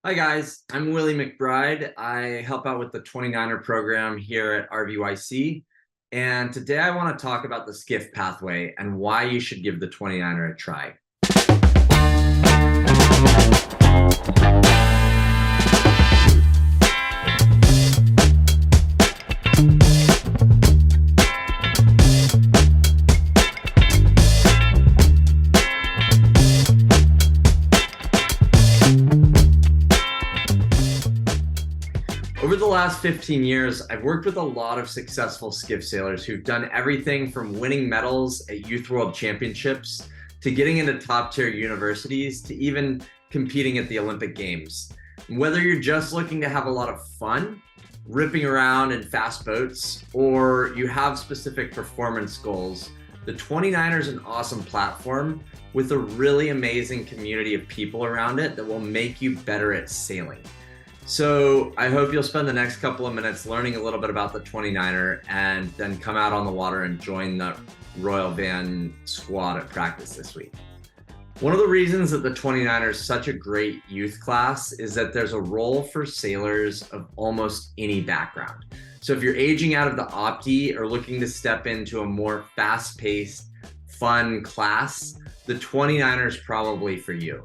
Hi guys, I'm Willie McBride. I help out with the 29er program here at RVYC. And today I want to talk about the skiff pathway and why you should give the 29er a try. Over the last 15 years, I've worked with a lot of successful skiff sailors who've done everything from winning medals at Youth World Championships to getting into top tier universities to even competing at the Olympic Games. Whether you're just looking to have a lot of fun, ripping around in fast boats, or you have specific performance goals, the 29er is an awesome platform with a really amazing community of people around it that will make you better at sailing. So I hope you'll spend the next couple of minutes learning a little bit about the 29er and then come out on the water and join the Royal Van squad at practice this week. One of the reasons that the 29er is such a great youth class is that there's a role for sailors of almost any background. So if you're aging out of the opti or looking to step into a more fast-paced, fun class, the 29er is probably for you.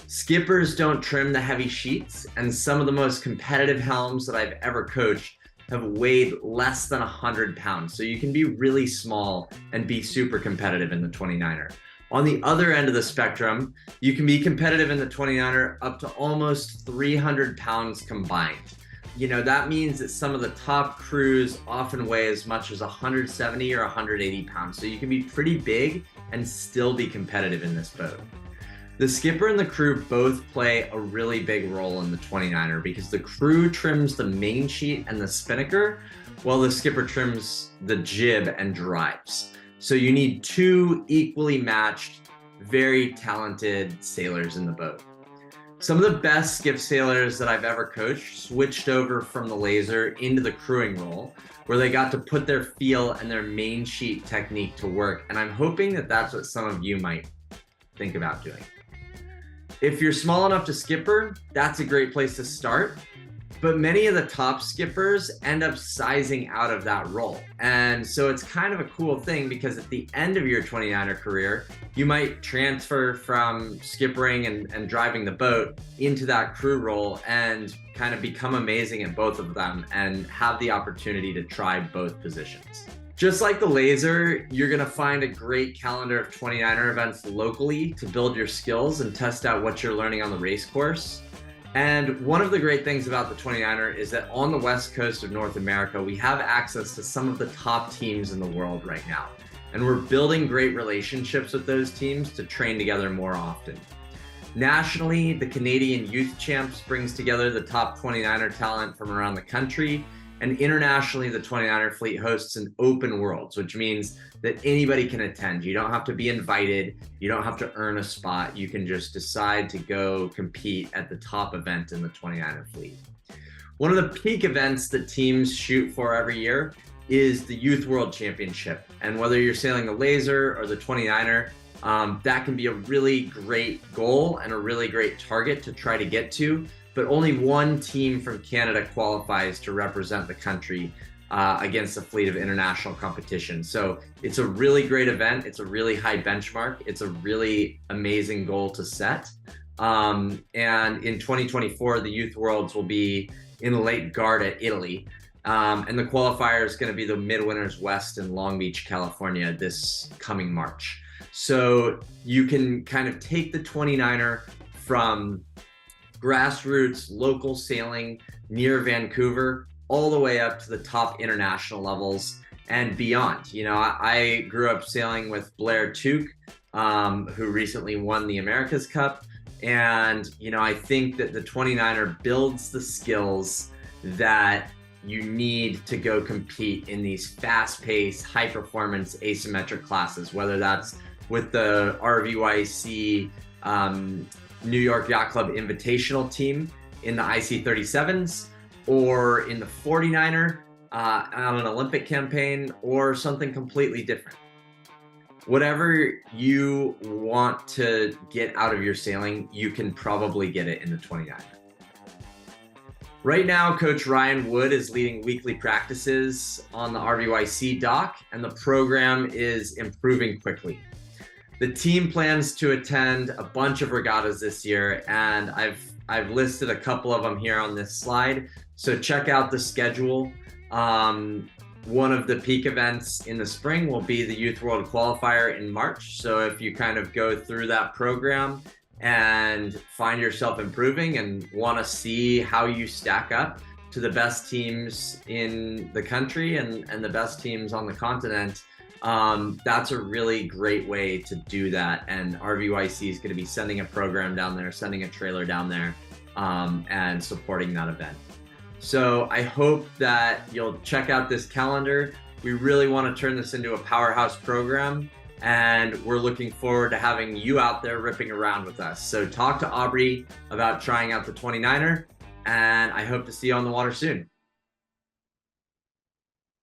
Skippers don't trim the heavy sheets, and some of the most competitive helms that I've ever coached have weighed less than 100 pounds. So you can be really small and be super competitive in the 29er. On the other end of the spectrum, you can be competitive in the 29er up to almost 300 pounds combined. That means that some of the top crews often weigh as much as 170 or 180 pounds. So you can be pretty big and still be competitive in this boat. The skipper and the crew both play a really big role in the 29er because the crew trims the main sheet and the spinnaker while the skipper trims the jib and drives. So you need two equally matched, very talented sailors in the boat. Some of the best skiff sailors that I've ever coached switched over from the laser into the crewing role where they got to put their feel and their main sheet technique to work. And I'm hoping that that's what some of you might think about doing. If you're small enough to skipper, that's a great place to start. But many of the top skippers end up sizing out of that role. And so it's kind of a cool thing because at the end of your 29er career, you might transfer from skippering and driving the boat into that crew role and kind of become amazing at both of them and have the opportunity to try both positions. Just like the laser, you're gonna find a great calendar of 29er events locally to build your skills and test out what you're learning on the race course. And one of the great things about the 29er is that on the West Coast of North America, we have access to some of the top teams in the world right now. And we're building great relationships with those teams to train together more often. Nationally, the Canadian Youth Champs brings together the top 29er talent from around the country. And internationally, the 29er fleet hosts an open worlds, which means that anybody can attend. You don't have to be invited. You don't have to earn a spot. You can just decide to go compete at the top event in the 29er fleet. One of the peak events that teams shoot for every year is the Youth World Championship. And whether you're sailing the laser or the 29er, that can be a really great goal and a really great target to try to get to. But only one team from Canada qualifies to represent the country against a fleet of international competition. So it's a really great event. It's a really high benchmark. It's a really amazing goal to set. And in 2024, the Youth Worlds will be in Lake Garda, Italy. And the qualifier is going to be the Midwinters West in Long Beach, California this coming March. So you can kind of take the 29er from grassroots local sailing near Vancouver all the way up to the top international levels and beyond. I grew up sailing with Blair Tuke, who recently won the America's Cup. And, I think that the 29er builds the skills that you need to go compete in these fast-paced, high-performance asymmetric classes, whether that's with the RVYC New York Yacht Club Invitational team in the IC37s, or in the 49er on an Olympic campaign, or something completely different. Whatever you want to get out of your sailing, you can probably get it in the 29er. Right now, Coach Ryan Wood is leading weekly practices on the RVYC dock, and the program is improving quickly. The team plans to attend a bunch of regattas this year, and I've listed a couple of them here on this slide. So check out the schedule. One of the peak events in the spring will be the Youth World Qualifier in March. So if you kind of go through that program and find yourself improving and want to see how you stack up to the best teams in the country and the best teams on the continent, that's a really great way to do that. And RVYC is going to be sending a program down there, sending a trailer down there, and supporting that event. So I hope that you'll check out this calendar. We really want to turn this into a powerhouse program, and we're looking forward to having you out there ripping around with us. So talk to Aubrey about trying out the 29er, and I hope to see you on the water soon.